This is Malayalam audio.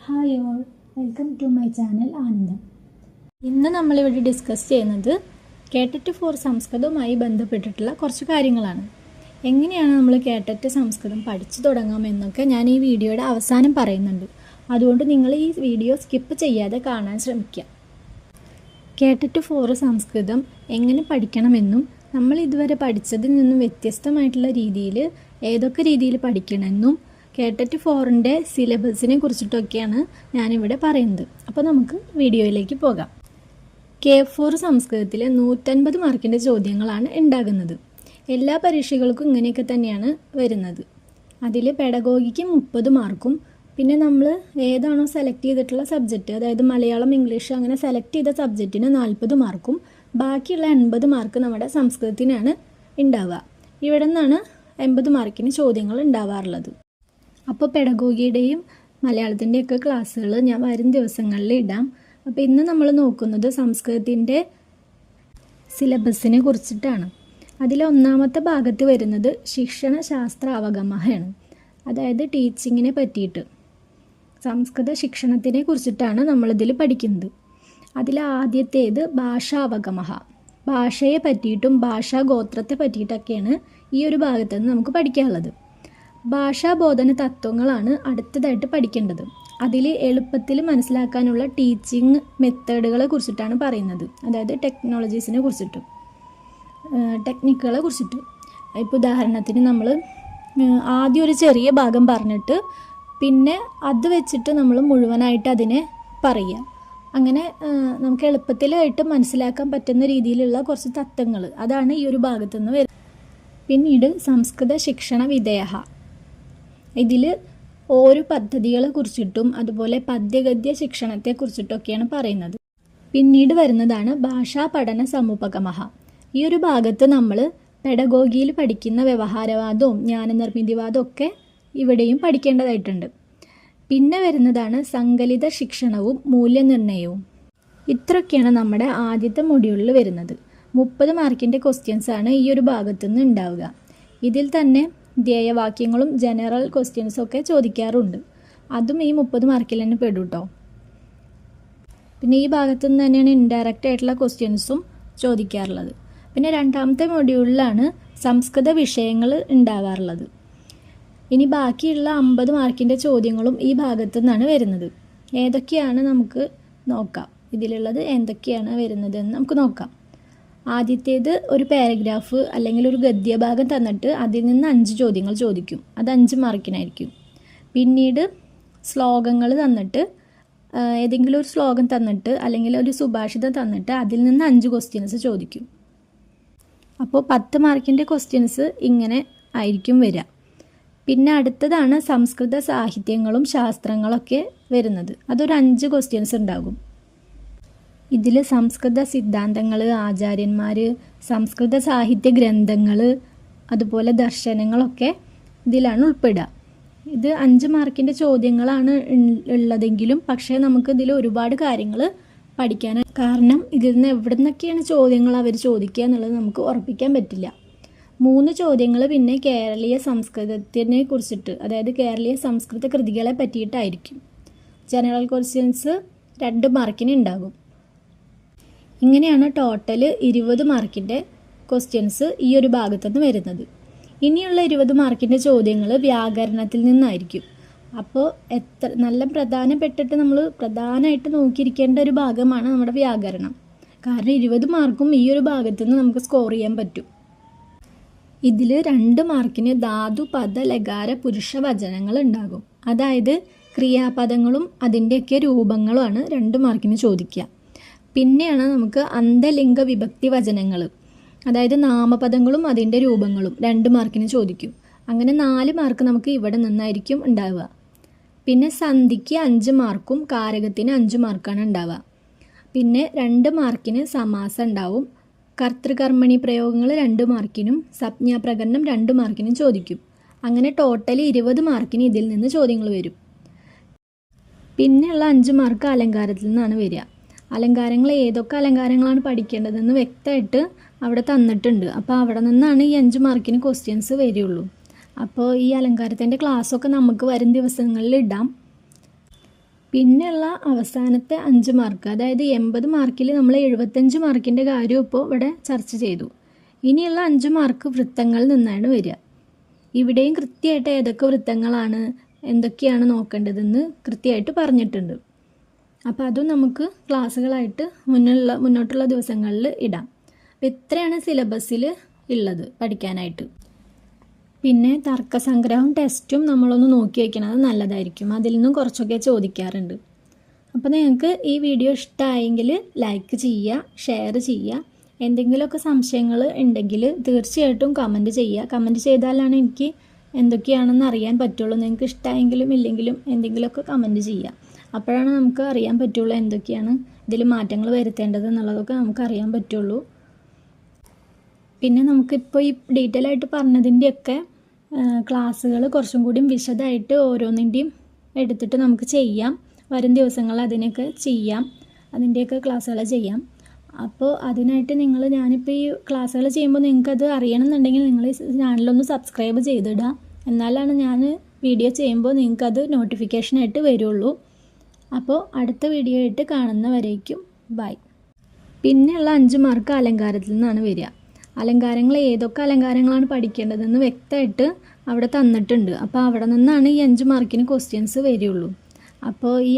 Hi all, welcome to my channel Anandam. ഇന്ന് നമ്മളിവിടെ ഡിസ്കസ് ചെയ്യുന്നത് കേട്ടറ്റ് ഫോർ സംസ്കൃതവുമായി ബന്ധപ്പെട്ടിട്ടുള്ള കുറച്ച് കാര്യങ്ങളാണ്. എങ്ങനെയാണ് നമ്മൾ കേട്ടറ്റ് സംസ്കൃതം പഠിച്ചു തുടങ്ങാമെന്നൊക്കെ ഞാൻ ഈ വീഡിയോയുടെ അവസാനം പറയുന്നുണ്ട്. അതുകൊണ്ട് നിങ്ങൾ ഈ വീഡിയോ സ്കിപ്പ് ചെയ്യാതെ കാണാൻ ശ്രമിക്കുക. കേട്ടറ്റ് ഫോർ സംസ്കൃതം എങ്ങനെ പഠിക്കണമെന്നും നമ്മൾ ഇതുവരെ പഠിച്ചതിൽ നിന്നും വ്യത്യസ്തമായിട്ടുള്ള രീതിയിൽ ഏതൊക്കെ രീതിയിൽ പഠിക്കണമെന്നും കേട്ടറ്റ് ഫോറിൻ്റെ സിലബസിനെ കുറിച്ചിട്ടൊക്കെയാണ് ഞാനിവിടെ പറയുന്നത്. അപ്പോൾ നമുക്ക് വീഡിയോയിലേക്ക് പോകാം. K4 സംസ്കൃതത്തിൽ 150 മാർക്കിൻ്റെ ചോദ്യങ്ങളാണ് ഉണ്ടാകുന്നത്. എല്ലാ പരീക്ഷകൾക്കും ഇങ്ങനെയൊക്കെ തന്നെയാണ് വരുന്നത്. അതിൽ പെഡഗോഗിക്ക് 30 മാർക്കും പിന്നെ നമ്മൾ ഏതാണോ സെലക്ട് ചെയ്തിട്ടുള്ള സബ്ജക്റ്റ്, അതായത് മലയാളം, ഇംഗ്ലീഷ് അങ്ങനെ സെലക്ട് ചെയ്ത സബ്ജക്റ്റിന് 40 മാർക്കും ബാക്കിയുള്ള 80 മാർക്ക് നമ്മുടെ സംസ്കൃതത്തിനാണ് ഉണ്ടാവുക. ഇവിടെ നിന്നാണ് 80 മാർക്കിന് ചോദ്യങ്ങൾ ഉണ്ടാവാറുള്ളത്. അപ്പോൾ പെഡഗോഗിയുടെയും മലയാളത്തിൻ്റെയൊക്കെ ക്ലാസ്സുകൾ ഞാൻ വരും ദിവസങ്ങളിൽ ഇടാം. അപ്പോൾ ഇന്ന് നമ്മൾ നോക്കുന്നത് സംസ്കൃതത്തിൻ്റെ സിലബസിനെ കുറിച്ചിട്ടാണ്. അതിൽ ഒന്നാമത്തെ ഭാഗത്ത് വരുന്നത് ശിക്ഷണശാസ്ത്ര അവഗമമാണ്. അതായത് ടീച്ചിങ്ങിനെ പറ്റിയിട്ട് സംസ്കൃത ശിക്ഷണത്തിനെ കുറിച്ചിട്ടാണ് നമ്മളിതിൽ പഠിക്കുന്നത്. അതിൽ ആദ്യത്തേത് ഭാഷാവഗമ, ഭാഷയെ പറ്റിയിട്ടും ഭാഷാഗോത്രത്തെ പറ്റിയിട്ടൊക്കെയാണ് ഈ ഒരു ഭാഗത്ത് നിന്ന് നമുക്ക് പഠിക്കാനുള്ളത്. ഭാഷാബോധന തത്വങ്ങളാണ് അടുത്തതായിട്ട് പഠിക്കേണ്ടത്. അതിൽ എളുപ്പത്തിൽ മനസ്സിലാക്കാനുള്ള ടീച്ചിങ് മെത്തേഡുകളെ കുറിച്ചിട്ടാണ് പറയുന്നത്. അതായത് ടെക്നോളജീസിനെ കുറിച്ചിട്ടും ടെക്നിക്കുകളെ കുറിച്ചിട്ടും. ഇപ്പോൾ ഉദാഹരണത്തിന് നമ്മൾ ആദ്യം ഒരു ചെറിയ ഭാഗം പറഞ്ഞിട്ട് പിന്നെ അത് വെച്ചിട്ട് നമ്മൾ മുഴുവനായിട്ട് അതിനെ പറയുക. അങ്ങനെ നമുക്ക് എളുപ്പത്തിലായിട്ട് മനസ്സിലാക്കാൻ പറ്റുന്ന രീതിയിലുള്ള കുറച്ച് തത്വങ്ങൾ, അതാണ് ഈ ഒരു ഭാഗത്തു നിന്ന് വരുന്നത്. പിന്നീട് സംസ്കൃത ശിക്ഷണ വിധേയ, ഇതിൽ ഓരോ പദ്ധതികളെ കുറിച്ചിട്ടും അതുപോലെ പദ്യഗദ്യ ശിക്ഷണത്തെ കുറിച്ചിട്ടൊക്കെയാണ് പറയുന്നത്. പിന്നീട് വരുന്നതാണ് ഭാഷാ പഠന സമുപഗമഃ. ഈ ഒരു ഭാഗത്ത് നമ്മൾ പെഡഗോഗിയിൽ പഠിക്കുന്ന വ്യവഹാരവാദവും ജ്ഞാനനിർമ്മിതിവാദവും ഒക്കെ ഇവിടെയും പഠിക്കേണ്ടതായിട്ടുണ്ട്. പിന്നെ വരുന്നതാണ് സങ്കലിത ശിക്ഷണവും മൂല്യനിർണ്ണയവും. ഇത്രയൊക്കെയാണ് നമ്മുടെ ആദ്യത്തെ മൊഡ്യൂളിൽ വരുന്നത്. 30 മാർക്കിൻ്റെ ക്വസ്റ്റ്യൻസ് ആണ് ഈ ഒരു ഭാഗത്തു നിന്ന് ഉണ്ടാവുക. ഇതിൽ തന്നെ ധ്യേയവാക്യങ്ങളും ജനറൽ ക്വസ്റ്റ്യൻസും ഒക്കെ ചോദിക്കാറുണ്ട്. അതും ഈ 30 മാർക്കിൽ തന്നെ പെടും കേട്ടോ. പിന്നെ ഈ ഭാഗത്തു നിന്ന് തന്നെയാണ് ഇൻഡയറക്റ്റ് ആയിട്ടുള്ള ക്വസ്റ്റ്യൻസും ചോദിക്കാറുള്ളത്. പിന്നെ രണ്ടാമത്തെ മൊഡ്യൂളിലാണ് സംസ്കൃത വിഷയങ്ങൾ ഉണ്ടാകാറുള്ളത്. ഇനി ബാക്കിയുള്ള 50 മാർക്കിൻ്റെ ചോദ്യങ്ങളും ഈ ഭാഗത്തു നിന്നാണ് വരുന്നത്. ഏതൊക്കെയാണ് നമുക്ക് നോക്കാം. ഇതിലുള്ളത് എന്തൊക്കെയാണ് വരുന്നതെന്ന് നമുക്ക് നോക്കാം. ആദ്യത്തേത് ഒരു പാരഗ്രാഫ് അല്ലെങ്കിൽ ഒരു ഗദ്യഭാഗം തന്നിട്ട് അതിൽ നിന്ന് 5 ചോദ്യങ്ങൾ ചോദിക്കും. അത് 5 മാർക്കിനായിരിക്കും. പിന്നീട് ശ്ലോകങ്ങൾ തന്നിട്ട് ഏതെങ്കിലും ഒരു ശ്ലോകം തന്നിട്ട് അല്ലെങ്കിൽ ഒരു സുഭാഷിതം തന്നിട്ട് അതിൽ നിന്ന് 5 ക്വസ്റ്റ്യൻസ് ചോദിക്കും. അപ്പോൾ 10 മാർക്കിൻ്റെ ക്വസ്റ്റ്യൻസ് ഇങ്ങനെ ആയിരിക്കും വരിക. പിന്നെ അടുത്തതാണ് സംസ്കൃത സാഹിത്യങ്ങളും ശാസ്ത്രങ്ങളൊക്കെ വരുന്നത്. അതൊരു 5 ക്വസ്റ്റ്യൻസ് ഉണ്ടാകും. ഇതിൽ സംസ്കൃത സിദ്ധാന്തങ്ങൾ, ആചാര്യന്മാർ, സംസ്കൃത സാഹിത്യ ഗ്രന്ഥങ്ങൾ, അതുപോലെ ദർശനങ്ങളൊക്കെ ഇതിലാണ് ഉൾപ്പെടുക. ഇത് 5 മാർക്കിൻ്റെ ചോദ്യങ്ങളാണ് ഉള്ളതെങ്കിലും പക്ഷേ നമുക്ക് ഇതിൽ ഒരുപാട് കാര്യങ്ങൾ പഠിക്കാനാണ്. കാരണം ഇതിൽ നിന്ന് എവിടെ നിന്നൊക്കെയാണ് ചോദ്യങ്ങൾ അവർ ചോദിക്കുക എന്നുള്ളത് നമുക്ക് ഉറപ്പിക്കാൻ പറ്റില്ല. 3 ചോദ്യങ്ങൾ പിന്നെ കേരളീയ സംസ്കൃതത്തിനെ കുറിച്ചിട്ട്, അതായത് കേരളീയ സംസ്കൃത കൃതികളെ പറ്റിയിട്ടായിരിക്കും. ജനറൽ ക്വസ്റ്റ്യൻസ് 2 മാർക്കിന് ഉണ്ടാകും. ഇങ്ങനെയാണ് ടോട്ടൽ 20 മാർക്കിൻ്റെ ക്വസ്റ്റ്യൻസ് ഈ ഒരു ഭാഗത്തുനിന്ന് വരുന്നത്. ഇനിയുള്ള 20 മാർക്കിൻ്റെ ചോദ്യങ്ങൾ വ്യാകരണത്തിൽ നിന്നായിരിക്കും. അപ്പോൾ നല്ല പ്രധാനപ്പെട്ടിട്ട് നമ്മൾ പ്രധാനമായിട്ട് നോക്കിയിരിക്കേണ്ട ഒരു ഭാഗമാണ് നമ്മുടെ വ്യാകരണം. കാരണം 20 മാർക്കും ഈ ഒരു ഭാഗത്തുനിന്ന് നമുക്ക് സ്കോർ ചെയ്യാൻ പറ്റും. ഇതിൽ 2 മാർക്കിന് ധാതു, പദ, ലകാര, പുരുഷ വചനങ്ങൾ ഉണ്ടാകും. അതായത് ക്രിയാപദങ്ങളും അതിൻ്റെയൊക്കെ രൂപങ്ങളുമാണ് 2 മാർക്കിന് ചോദിക്കുക. പിന്നെയാണ് നമുക്ക് അന്തലിംഗ വിഭക്തി വചനങ്ങൾ, അതായത് നാമപദങ്ങളും അതിൻ്റെ രൂപങ്ങളും 2 മാർക്കിന് ചോദിക്കും. അങ്ങനെ 4 മാർക്ക് നമുക്ക് ഇവിടെ നിന്നായിരിക്കും ഉണ്ടാവുക. പിന്നെ സന്ധിക്ക് 5 മാർക്കും കാരകത്തിന് 5 മാർക്കാണ് ഉണ്ടാവുക. പിന്നെ 2 മാർക്കിന് സമാസം ഉണ്ടാവും. കർത്തൃകർമ്മണി പ്രയോഗങ്ങൾ 2 മാർക്കിനും സംജ്ഞാപ്രകരണം 2 മാർക്കിനും ചോദിക്കും. അങ്ങനെ ടോട്ടൽ 20 മാർക്കിന് ഇതിൽ നിന്ന് ചോദ്യങ്ങൾ വരും. പിന്നെയുള്ള 5 മാർക്ക് അലങ്കാരത്തിൽ നിന്നാണ് വരിക. അലങ്കാരങ്ങൾ ഏതൊക്കെ അലങ്കാരങ്ങളാണ് പഠിക്കേണ്ടതെന്ന് വ്യക്തമായിട്ട് അവിടെ തന്നിട്ടുണ്ട്. അപ്പോൾ അവിടെ നിന്നാണ് ഈ 5 മാർക്കിന് ക്വസ്റ്റ്യൻസ് വരികയുള്ളൂ. അപ്പോൾ ഈ അലങ്കാരത്തിൻ്റെ ക്ലാസ്സൊക്കെ നമുക്ക് വരും ദിവസങ്ങളിൽ ഇടാം. പിന്നെയുള്ള അവസാനത്തെ 5 മാർക്ക്, അതായത് 80 മാർക്കിൽ നമ്മൾ 75 മാർക്കിൻ്റെ കാര്യം ഇപ്പോൾ ഇവിടെ ചർച്ച ചെയ്തു. ഇനിയുള്ള 5 മാർക്ക് വൃത്തങ്ങളിൽ നിന്നാണ് വരിക. ഇവിടെയും കൃത്യമായിട്ട് ഏതൊക്കെ വൃത്തങ്ങളാണ്, എന്തൊക്കെയാണ് നോക്കേണ്ടതെന്ന് കൃത്യമായിട്ട് പറഞ്ഞിട്ടുണ്ട്. അപ്പോൾ അതും നമുക്ക് ക്ലാസ്സുകളായിട്ട് മുന്നോട്ടുള്ള ദിവസങ്ങളിൽ ഇടാം. അപ്പോൾ ഇത്രയാണ് സിലബസിൽ ഉള്ളത് പഠിക്കാനായിട്ട്. പിന്നെ തർക്കസംഗ്രഹം ടെസ്റ്റും നമ്മളൊന്ന് നോക്കി വയ്ക്കണത് നല്ലതായിരിക്കും. അതിൽ നിന്നും കുറച്ചൊക്കെ ചോദിക്കാറുണ്ട്. അപ്പോൾ നിങ്ങൾക്ക് ഈ വീഡിയോ ഇഷ്ടമായെങ്കിൽ ലൈക്ക് ചെയ്യുക, ഷെയർ ചെയ്യുക. എന്തെങ്കിലുമൊക്കെ സംശയങ്ങൾ ഉണ്ടെങ്കിൽ തീർച്ചയായിട്ടും കമൻറ്റ് ചെയ്യുക. കമൻറ്റ് ചെയ്താലാണ് എനിക്ക് എന്തൊക്കെയാണെന്ന് അറിയാൻ പറ്റുള്ളൂ. നിങ്ങൾക്ക് ഇഷ്ടമായെങ്കിലും ഇല്ലെങ്കിലും എന്തെങ്കിലുമൊക്കെ കമൻറ്റ് ചെയ്യുക. അപ്പോഴാണ് നമുക്ക് അറിയാൻ പറ്റുള്ളൂ എന്തൊക്കെയാണ് ഇതിൽ മാറ്റങ്ങൾ വരുത്തേണ്ടത് എന്നുള്ളതൊക്കെ നമുക്ക് അറിയാൻ പറ്റുള്ളൂ. പിന്നെ നമുക്കിപ്പോൾ ഈ ഡീറ്റെയിൽ ആയിട്ട് പറഞ്ഞതിൻ്റെയൊക്കെ ക്ലാസ്സുകൾ കുറച്ചും കൂടി വിശദമായിട്ട് ഓരോന്നിൻ്റെയും എടുത്തിട്ട് നമുക്ക് ചെയ്യാം. വരും ദിവസങ്ങളിൽ അതിനൊക്കെ ചെയ്യാം, അതിൻ്റെയൊക്കെ ക്ലാസ്സുകൾ ചെയ്യാം. അപ്പോൾ അതിനായിട്ട് ഞാനിപ്പോൾ ഈ ക്ലാസ്സുകൾ ചെയ്യുമ്പോൾ നിങ്ങൾക്കത് അറിയണമെന്നുണ്ടെങ്കിൽ നിങ്ങൾ ഈ ചാനലൊന്ന് സബ്സ്ക്രൈബ് ചെയ്തിടുക. എന്നാലാണ് ഞാൻ വീഡിയോ ചെയ്യുമ്പോൾ നിങ്ങൾക്കത് നോട്ടിഫിക്കേഷനായിട്ട് വരുള്ളൂ. അപ്പോൾ അടുത്ത വീഡിയോ ആയിട്ട് കാണുന്നവരേക്കും ബൈ. പിന്നെയുള്ള 5 മാർക്ക് അലങ്കാരത്തിൽ നിന്നാണ് വരിക. അലങ്കാരങ്ങൾ ഏതൊക്കെ അലങ്കാരങ്ങളാണ് പഠിക്കേണ്ടതെന്ന് വ്യക്തമായിട്ട് അവിടെ തന്നിട്ടുണ്ട്. അപ്പോൾ അവിടെ നിന്നാണ് ഈ 5 മാർക്കിന് ക്വസ്റ്റ്യൻസ് വരികയുള്ളൂ. അപ്പോൾ ഈ